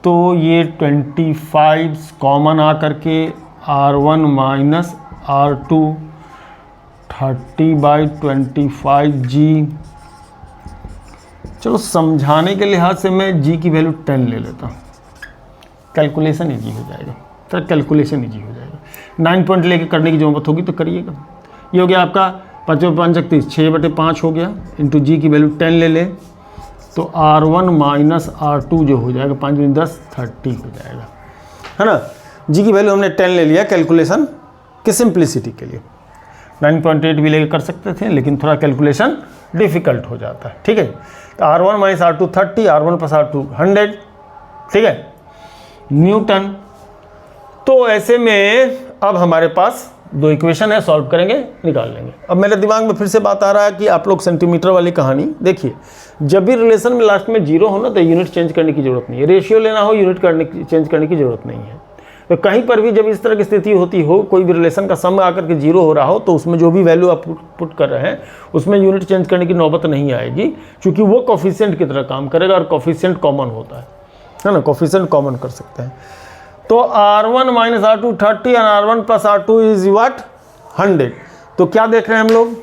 तो ये 25 कॉमन आ करके R1 माइनस R2 30/25G। चलो समझाने के लिहाज से मैं G की वैल्यू 10 ले लेता हूँ, कैलकुलेशन ईजी हो जाएगा, तो कैलकुलेशन ईजी हो जाएगा। 9 पॉइंट लेके करने की जरूरत होगी तो करिएगा। ये हो गया आपका 5 5 30, 6/5 हो गया, इंटू G की वैल्यू 10 ले ले, तो R1 माइनस R2 जो हो जाएगा 5 × 10 30 हो जाएगा, है ना। G की वैल्यू हमने 10 ले लिया कैलकुलेशन की सिंप्लिसिटी के लिए, 9.8 भी लेके कर सकते थे, लेकिन थोड़ा कैलकुलेशन डिफ़िकल्ट हो जाता है, ठीक है। तो R1 minus R2 30, R1 plus R2 100, ठीक है, न्यूटन। तो ऐसे में अब हमारे पास 2 इक्वेशन है, सॉल्व करेंगे, निकाल लेंगे। अब मेरे दिमाग में फिर से बात आ रहा है कि आप लोग सेंटीमीटर वाली कहानी देखिए, जब भी रिलेशन में लास्ट में 0 हो ना तो यूनिट चेंज करने की ज़रूरत नहीं है, रेशियो लेना हो यूनिट चेंज करने की ज़रूरत नहीं है। तो कहीं पर भी जब इस तरह की स्थिति होती हो, कोई भी रिलेशन का सम आकर के 0 हो रहा हो, तो उसमें जो भी वैल्यू आप पुट कर रहे हैं उसमें यूनिट चेंज करने की नौबत नहीं आएगी, क्योंकि वो कोफिशिएंट की तरह काम करेगा और कोफिशिएंट कॉमन होता है ना, कोफिशिएंट कॉमन कर सकते हैं। तो R1 माइनस R2 30 और R1 plus R2 is what 100। तो क्या देख रहे हैं हम लोग,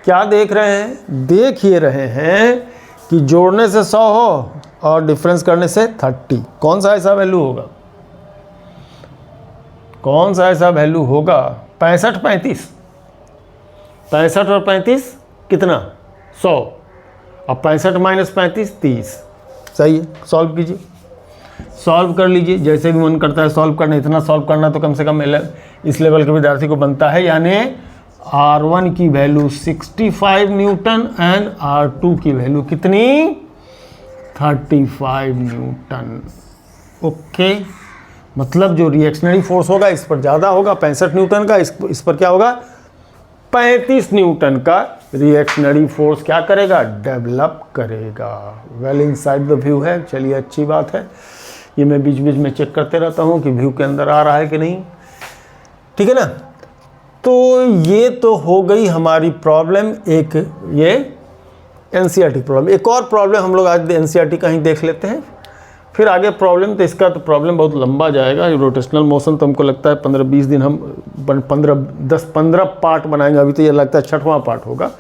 क्या देख रहे हैं, देख ये रहे हैं कि जोड़ने से 100 हो और डिफरेंस करने से 30, कौन सा ऐसा वैल्यू होगा, कौन सा ऐसा वैल्यू होगा, 65 35, 65 और 35 कितना 100, और 65 माइनस 35 30, सही है। सॉल्व कीजिए, सॉल्व कर लीजिए, जैसे भी मन करता है सॉल्व करना, इतना सॉल्व करना तो कम से कम इस लेवल के विद्यार्थी को बनता है, यानी R1 की वैल्यू 65 न्यूटन एंड R2 की वैल्यू कितनी 35 न्यूटन। ओके, मतलब जो रिएक्शनरी फोर्स होगा इस पर ज़्यादा होगा 65 न्यूटन का, इस पर क्या होगा 35 न्यूटन का रिएक्शनरी फोर्स क्या करेगा, डेवलप करेगा। वेल इनसाइड द व्यू है, चलिए अच्छी बात है। ये मैं बीच बीच में चेक करते रहता हूँ कि व्यू के अंदर आ रहा है कि नहीं, ठीक है ना। तो ये तो हो गई हमारी प्रॉब्लम, एक ये एनसीईआरटी प्रॉब्लम। एक और प्रॉब्लम हम लोग आज एनसीईआरटी का ही देख लेते हैं, फिर आगे प्रॉब्लम, तो इसका तो प्रॉब्लम बहुत लंबा जाएगा। रोटेशनल मोशन तो हमको लगता है 15-20 दिन हम 10-15 पार्ट बनाएंगे, अभी तो ये लगता है 6वां पार्ट होगा।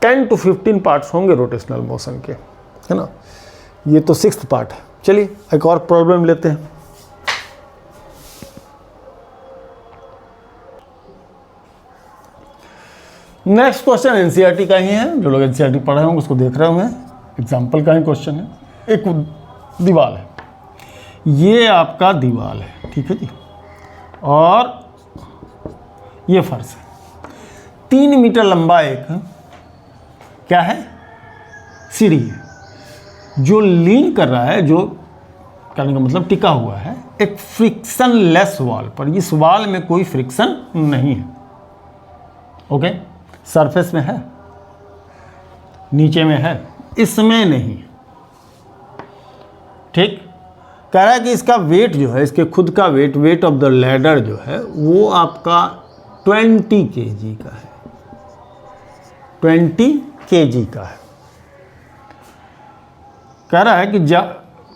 10 to 15 पार्ट्स होंगे रोटेशनल मोशन के, है ना। ये तो 6th पार्ट है। चलिए एक और प्रॉब्लम लेते हैं। नेक्स्ट क्वेश्चन एनसीईआरटी का ही है, जो लोग एनसीईआरटी पढ़ रहे होंगे उसको देख रहे होंगे, एग्जाम्पल का ही क्वेश्चन है। एक दीवार है, ये आपका दीवार है, ठीक है जी, और ये फर्श है। 3 मीटर लंबा एक क्या है, सीढ़ी है, जो लीन कर रहा है, जो कहने का मतलब टिका हुआ है एक फ्रिक्शनलेस वॉल पर, इस वॉल में कोई फ्रिक्शन नहीं है। ओके, सरफेस में है, नीचे में है, इसमें नहीं। ठीक, कह रहा है कि इसका वेट जो है, इसके खुद का वेट ऑफ द लैडर जो है वो आपका 20 kg का है, 20 kg का है। कह रहा है कि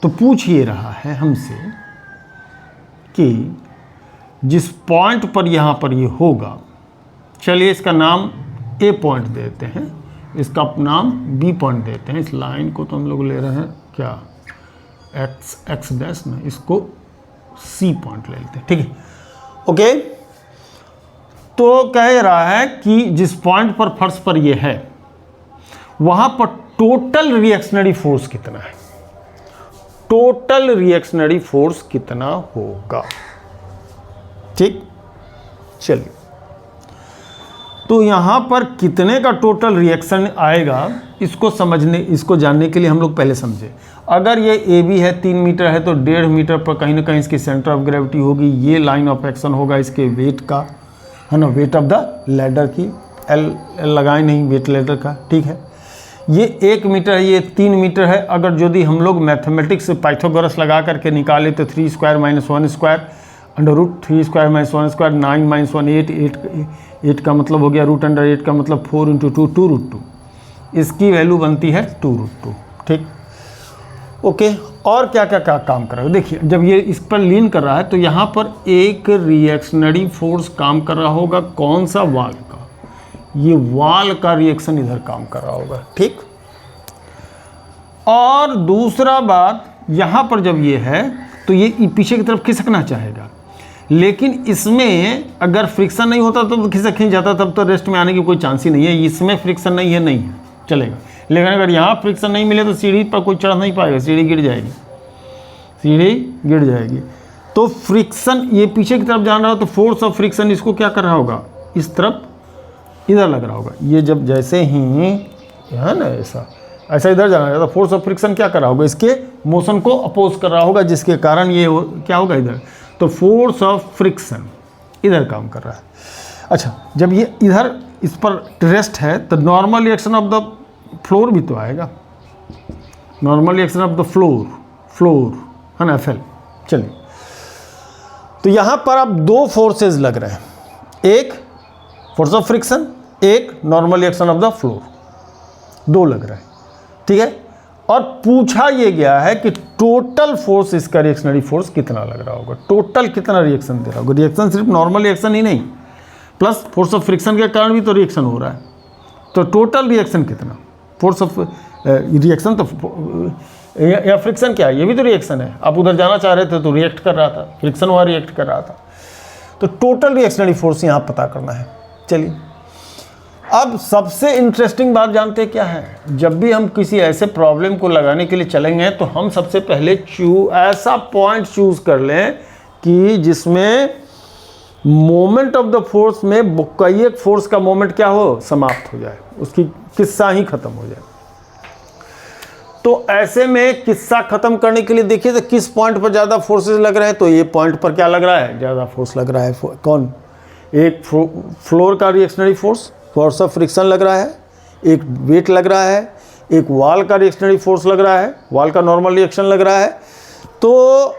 तो पूछ ये रहा है हमसे कि जिस पॉइंट पर यहाँ पर ये होगा, चलिए इसका नाम ए पॉइंट देते हैं, इसका नाम बी पॉइंट देते हैं। इस लाइन को तो हम लोग ले रहे हैं क्या, एक्स डैश ना, इसको सी पॉइंट ले लेते हैं। ठीक है, ओके। तो कह रहा है कि जिस पॉइंट पर फर्श पर ये है वहाँ पर टोटल रिएक्शनरी फोर्स कितना है, टोटल रिएक्शनरी फोर्स कितना होगा। ठीक, चलिए, तो यहाँ पर कितने का टोटल रिएक्शन आएगा इसको जानने के लिए हम लोग पहले समझे। अगर ये ए बी है, 3 मीटर है, तो 1.5 मीटर पर कहीं ना कहीं इसकी सेंटर ऑफ ग्रेविटी होगी। ये लाइन ऑफ एक्शन होगा इसके वेट का, है ना, वेट ऑफ द लैडर की, एल लगाए नहीं, वेट लैडर का। ठीक है, ये 1 मीटर है, ये 3 मीटर है। अगर यदि हम लोग मैथमेटिक्स से पाइथागोरस लगा करके निकाले तो 3 square minus 1 square under root 3 square minus 1 square 9 minus 1 8 का मतलब हो गया रूट अंडर 8 का मतलब 4 इंटू 2 2 रूट 2, इसकी वैल्यू बनती है 2 रूट 2। ठीक, ओके। और क्या क्या क्या काम कर रहा है, देखिए जब ये इस पर लीन कर रहा है तो यहाँ पर एक रिएक्शनरी फोर्स काम कर रहा होगा। कौन सा, वाल का, ये वाल का रिएक्शन इधर काम कर रहा होगा। ठीक, और दूसरा बात, यहाँ पर जब ये है तो ये पीछे की तरफ खिसकना चाहेगा, लेकिन इसमें अगर फ्रिक्शन नहीं होता तो खिसक ही जाता, तब तो रेस्ट में आने की कोई चांस ही नहीं है। इसमें फ्रिक्शन नहीं है, नहीं है, चलेगा। लेकिन अगर यहाँ फ्रिक्शन नहीं मिले तो सीढ़ी पर कोई चढ़ नहीं पाएगा, सीढ़ी गिर जाएगी, सीढ़ी गिर जाएगी। तो फ्रिक्शन ये पीछे की तरफ जान रहा हो तो फोर्स ऑफ फ्रिक्शन इसको क्या कर रहा होगा, इस तरफ इधर लग रहा होगा। ये जब जैसे ही है ना ऐसा इधर जाना चाहिए, तो फोर्स ऑफ फ्रिक्शन क्या कर रहा होगा, इसके मोशन को अपोज कर रहा होगा, जिसके कारण ये क्या होगा इधर, तो फोर्स ऑफ फ्रिक्शन इधर काम कर रहा है। अच्छा, जब ये इधर इस पर रेस्ट है तो normal reaction of the floor भी तो आएगा, normal reaction of the floor है ना, एफएल। चलिए, तो यहाँ पर अब 2 फोर्सेस लग रहे हैं, एक फोर्स ऑफ फ्रिक्शन, एक normal reaction of the floor, 2 लग रहा है। ठीक है, और पूछा ये गया है कि टोटल फोर्स, इसका रिएक्शनरी फोर्स कितना लग रहा होगा, टोटल कितना रिएक्शन दे रहा होगा। रिएक्शन सिर्फ नॉर्मल रिएक्शन ही नहीं, प्लस फोर्स ऑफ फ्रिक्शन के कारण भी तो रिएक्शन हो रहा है, तो टोटल रिएक्शन कितना, फोर्स ऑफ रिएक्शन तो या फ्रिक्शन क्या है, ये भी तो रिएक्शन है। आप उधर जाना चाह रहे थे तो रिएक्ट कर रहा था, फ्रिक्शन वहाँ रिएक्ट कर रहा था, तो टोटल रिएक्शनरी फोर्स यहाँ पता करना है। चलिए, अब सबसे इंटरेस्टिंग बात जानते हैं क्या है, जब भी हम किसी ऐसे प्रॉब्लम को लगाने के लिए चलेंगे तो हम सबसे पहले ऐसा पॉइंट चूज कर लें कि जिसमें मोमेंट ऑफ द फोर्स में कई एक फोर्स का मोमेंट क्या हो, समाप्त हो जाए, उसकी किस्सा ही खत्म हो जाए। तो ऐसे में किस्सा खत्म करने के लिए देखिए तो किस पॉइंट पर ज़्यादा फोर्सेस लग रहे हैं, तो ये पॉइंट पर क्या लग रहा है, ज़्यादा फोर्स लग रहा है। कौन, एक फ्लोर का रिएक्शनरी फोर्स ऑफ फ्रिक्शन लग रहा है, एक वेट लग रहा है, एक वॉल का रिएक्शनरी फोर्स लग रहा है, वॉल का नॉर्मल रिएक्शन लग रहा है। तो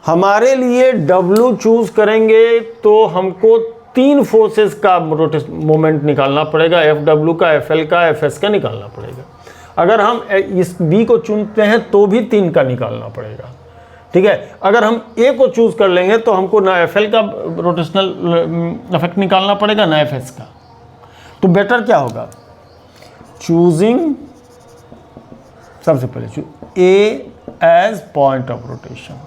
हमारे लिए W चूज करेंगे तो हमको 3 फोर्सेस का मोमेंट निकालना पड़ेगा, FW का, FL का, FS का निकालना पड़ेगा। अगर हम इस B को चुनते हैं तो भी 3 का निकालना पड़ेगा। ठीक है, अगर हम A को चूज कर लेंगे तो हमको ना FL का रोटेशनल इफेक्ट निकालना पड़ेगा ना FS का। तो बेटर क्या होगा, चूजिंग सबसे पहले A as point of rotation,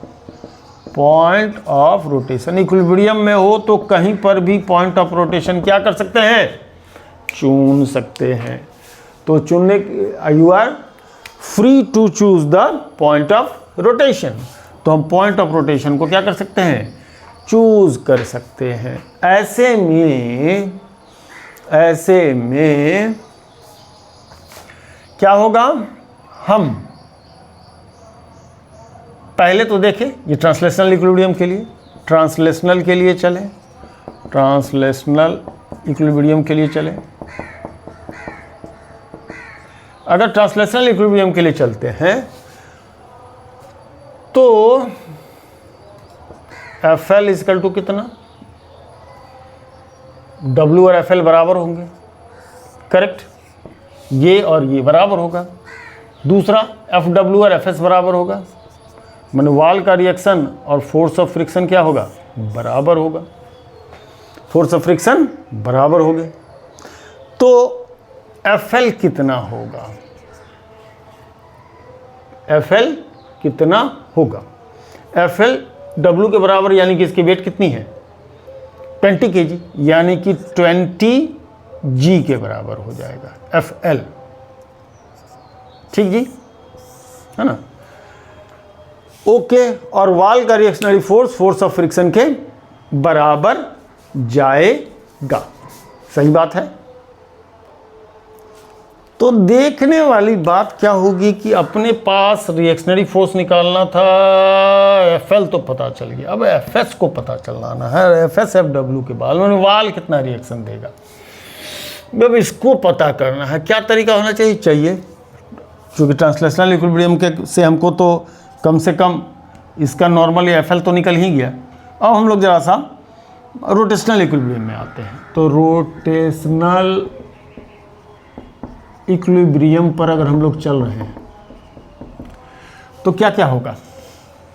point of rotation. Equilibrium में हो तो कहीं पर भी पॉइंट ऑफ रोटेशन क्या कर सकते हैं, चुन सकते हैं। तो चुनने, you are free to choose the point of rotation. तो हम पॉइंट ऑफ रोटेशन को क्या कर सकते हैं, चूज कर सकते हैं। ऐसे में क्या होगा, हम पहले तो देखें ये ट्रांसलेशनल इक्विलिब्रियम के लिए, ट्रांसलेशनल के लिए चले, ट्रांसलेशनल इक्विलिब्रियम के लिए चले। अगर ट्रांसलेशनल इक्विलिब्रियम के लिए चलते हैं तो एफ एल इजकल टू कितना, W और एफ एल बराबर होंगे, करेक्ट, ये और ये बराबर होगा। दूसरा एफ डब्ल्यू और एफ एस बराबर होगा, मैंने वॉल का रिएक्शन और फोर्स ऑफ फ्रिक्शन क्या होगा, बराबर होगा, फोर्स ऑफ फ्रिक्शन बराबर हो गए। तो एफ एल कितना होगा, एफ एल कितना होगा, एफ एल डब्ल्यू के बराबर, यानी कि इसकी वेट कितनी है 20 kg, यानी कि 20 G के बराबर हो जाएगा एफ एल, ठीक जी, है ना, ओके। और वॉल का reactionary force force of friction के बराबर जाएगा, सही बात है। तो देखने वाली बात क्या होगी कि अपने पास रिएक्शनरी फोर्स निकालना था, एफ एल तो पता चल गया, अब एफ एस को पता चलाना है, एफ एस एफ डब्ल्यू के बाद में वाल कितना रिएक्शन देगा, अब इसको पता करना है। क्या तरीका होना चाहिए, क्योंकि ट्रांसलेशनल इक्विलिब्रियम के से हमको तो कम से कम इसका नॉर्मली एफ एल तो निकल ही गया। अब हम लोग जरा सा रोटेशनल इक्विलिब्रियम में आते हैं। तो रोटेशनल इक्विलिब्रियम पर अगर हम लोग चल रहे हैं तो क्या क्या होगा,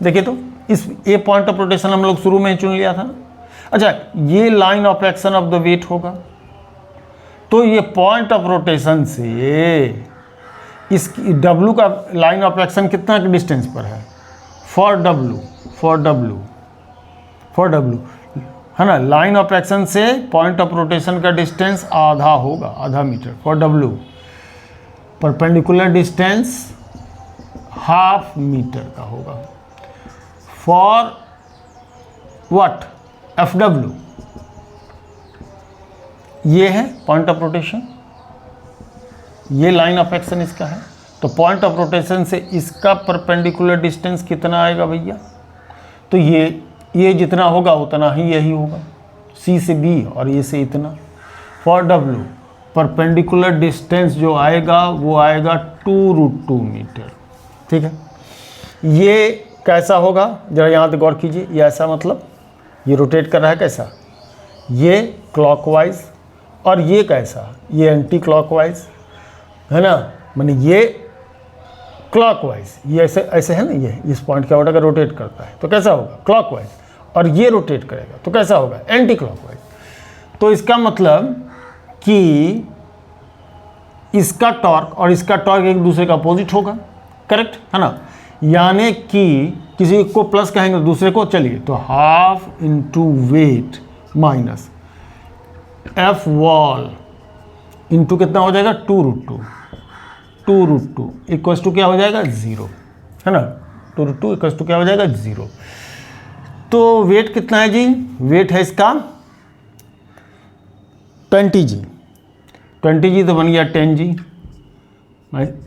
देखिए तो इस ए पॉइंट ऑफ रोटेशन हम लोग शुरू में ही चुन लिया था ना। अच्छा, ये line of action of the weight होगा, तो ये पॉइंट ऑफ रोटेशन से इस डब्लू का लाइन ऑफ एक्शन कितना डिस्टेंस पर है, फॉर डब्लू है ना, लाइन ऑफ एक्शन से पॉइंट ऑफ रोटेशन का डिस्टेंस आधा होगा, आधा metre for W, perpendicular distance half metre का होगा फॉर व्हाट, एफ डब्ल्यू, ये है पॉइंट ऑफ रोटेशन, ये लाइन ऑफ एक्शन इसका है। तो पॉइंट ऑफ रोटेशन से इसका परपेंडिकुलर डिस्टेंस कितना आएगा भैया, तो ये जितना होगा उतना ही यही होगा, सी से बी और ये से इतना, फॉर डब्ल्यू परपेंडिकुलर डिस्टेंस जो आएगा वो आएगा 2√2 मीटर, ठीक है। ये कैसा होगा, जरा यहाँ पे गौर कीजिए, ये ऐसा मतलब ये रोटेट कर रहा है कैसा, ये क्लॉकवाइज, और ये कैसा, ये एंटी क्लॉकवाइज, है ना, माने ये क्लॉकवाइज, ये ऐसे ऐसे है ना, ये इस पॉइंट के आउट अगर रोटेट करता है तो कैसा होगा क्लॉकवाइज, और ये रोटेट करेगा तो कैसा होगा एंटी क्लॉकवाइज। तो इसका मतलब कि इसका टॉर्क और इसका टॉर्क एक दूसरे का अपोजिट होगा, करेक्ट है ना, यानी कि किसी को प्लस कहेंगे दूसरे को, चलिए तो half into weight minus F wall into कितना हो जाएगा 2√2 इक्वल्स टू क्या हो जाएगा 0, है ना, 2√2 इक्वल्स टू क्या हो जाएगा 0। तो वेट कितना है जी, वेट है इसका 20 G तो बन गया 10 G,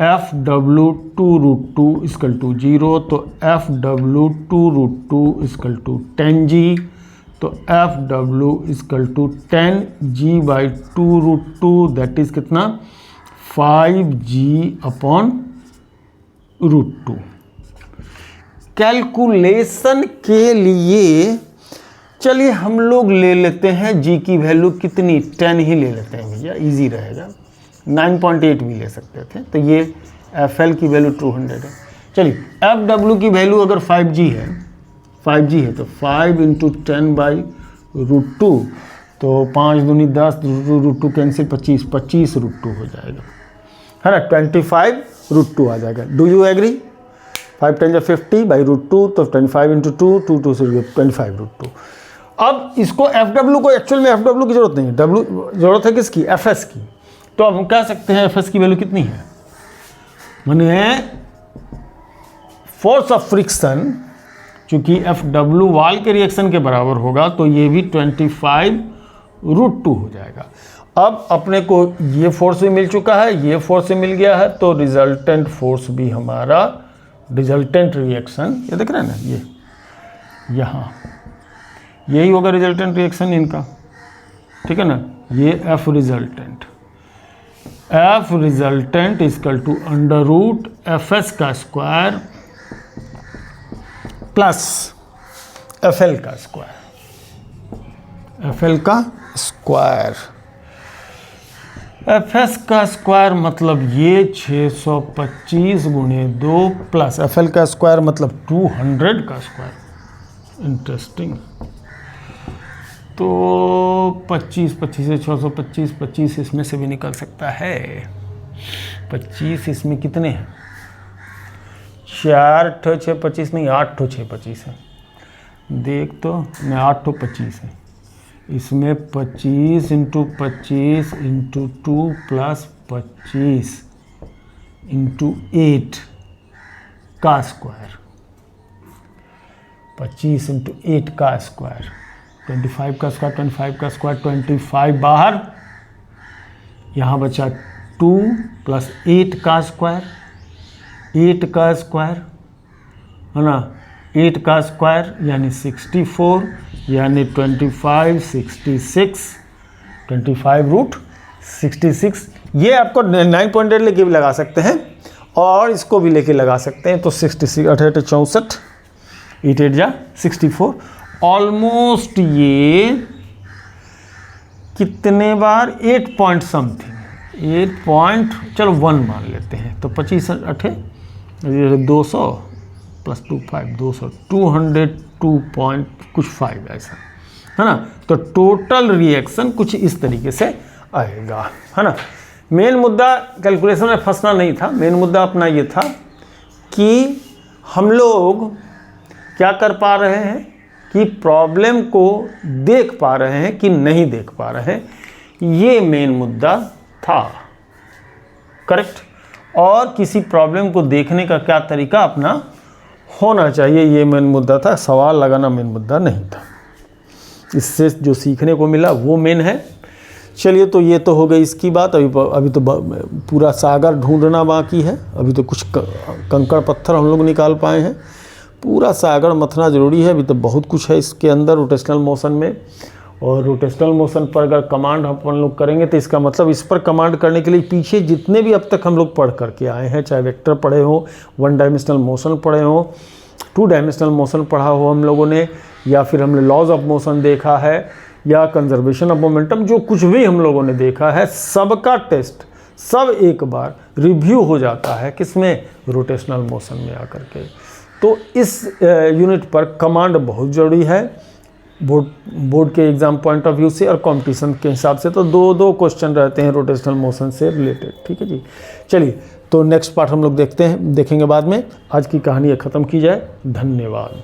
F W 2√2 equal to 0, तो F W 2√2 equal to 10 G, तो F W equal to 10 G by 2√2 that is कितना 5G अपॉन √2। कैलकुलेशन के लिए चलिए हम लोग ले लेते हैं G की वैल्यू कितनी, 10 ही ले लेते हैं भैया, इजी रहेगा, 9.8 भी ले सकते थे। तो ये FL की वैल्यू 200 है। चलिए FW की वैल्यू अगर 5G है तो 5 इंटू 10 बाई √2, तो 5 दूनी 10, √2 कैंसिल 25 √2 हो जाएगा, है ना, 25 √2 आ जाएगा। डू यू एग्री, 5 10 50 बाई √2, तो 25 इंटू 2 से 25 √2। अब इसको FW को, एक्चुअल में FW की जरूरत नहीं है, जरूरत है किसकी, FS की। तो अब हम कह सकते हैं FS की वैल्यू कितनी है, माने फोर्स ऑफ फ्रिक्शन, चूंकि FW वॉल के रिएक्शन के बराबर होगा तो ये भी 25 √2 हो जाएगा। अब अपने को ये फोर्स भी मिल चुका है, ये फोर्स भी मिल गया है, तो रिजल्टेंट फोर्स भी हमारा रिजल्टेंट रिएक्शन, ये देख रहे हैं ना, ये यहाँ यही होगा रिजल्टेंट रिएक्शन इनका, ठीक है ना। ये F resultant equal to under root F S का स्क्वायर प्लस एफ एल का स्क्वायर, एफ एस का स्क्वायर मतलब ये 625 गुणे 2 प्लस एफ एल का स्क्वायर मतलब 200 का स्क्वायर। इंटरेस्टिंग। तो 25 से 625, 25 इसमें से भी निकल सकता है। 25 इसमें कितने हैं? 4 ठो 6 25 नहीं, 8 ठो 6 25 है। देख तो मैं 8 ठो 25 है। इसमें 25 इंटू 25 इंटू 2 प्लस 25 इंटू 8 का स्क्वायर, 25 इंटू 8 का स्क्वायर, 25 का स्क्वायर, 25 का स्क्वायर, 25 बाहर, यहाँ बचा 2 प्लस 8 का स्क्वायर, 8 का स्क्वायर है ना, 8 का स्क्वायर यानी 64, यानी 25 66, 25 रूट 66। ये आपको 9.8 लेके भी लगा सकते हैं और इसको भी लेके लगा सकते हैं। तो 66 8 64, 8 8 जा 64। ऑलमोस्ट ये कितने बार 8 पॉइंट समथिंग, 8 पॉइंट चलो 1 मान लेते हैं। तो 25 8 200 प्लस 25 200, 202 पॉइंट कुछ 5 ऐसा है ना। तो टोटल रिएक्शन कुछ इस तरीके से आएगा, है ना। मेन मुद्दा कैलकुलेशन में फंसना नहीं था, मेन मुद्दा अपना ये था कि हम लोग क्या कर पा रहे हैं कि प्रॉब्लम को देख पा रहे हैं कि नहीं देख पा रहे हैं, ये मेन मुद्दा था। करेक्ट। और किसी प्रॉब्लम को देखने का क्या तरीका अपना होना चाहिए, ये मेन मुद्दा था। सवाल लगाना मेन मुद्दा नहीं था। इससे जो सीखने को मिला वो मेन है। चलिए, तो ये तो हो गई इसकी बात। अभी तो पूरा सागर ढूंढना बाकी है। अभी तो कुछ कंकड़ पत्थर हम लोग निकाल पाए हैं, पूरा सागर मथना ज़रूरी है। अभी तो बहुत कुछ है इसके अंदर रोटेशनल मोशन में। और रोटेशनल मोशन पर अगर कमांड अपन लोग करेंगे तो इसका मतलब इस पर कमांड करने के लिए पीछे जितने भी अब तक हम लोग पढ़ करके आए हैं, चाहे वेक्टर पढ़े हो, 1 डायमेंशनल मोशन पढ़े हो, 2 डायमेंशनल मोशन पढ़ा हो हम लोगों ने, या फिर हमने लॉज ऑफ मोशन देखा है, या कंजर्वेशन ऑफ मोमेंटम, जो कुछ भी हम लोगों ने देखा है सबका टेस्ट सब एक बार रिव्यू हो जाता है किसमें, रोटेशनल मोशन में आकर के। तो इस यूनिट पर कमांड बहुत ज़रूरी है बोर्ड के एग्ज़ाम पॉइंट ऑफ व्यू से और कंपटीशन के हिसाब से। तो 2 क्वेश्चन रहते हैं रोटेशनल मोशन से रिलेटेड। ठीक है जी। चलिए, तो नेक्स्ट पार्ट हम लोग देखेंगे बाद में। आज की कहानी ख़त्म की जाए। धन्यवाद।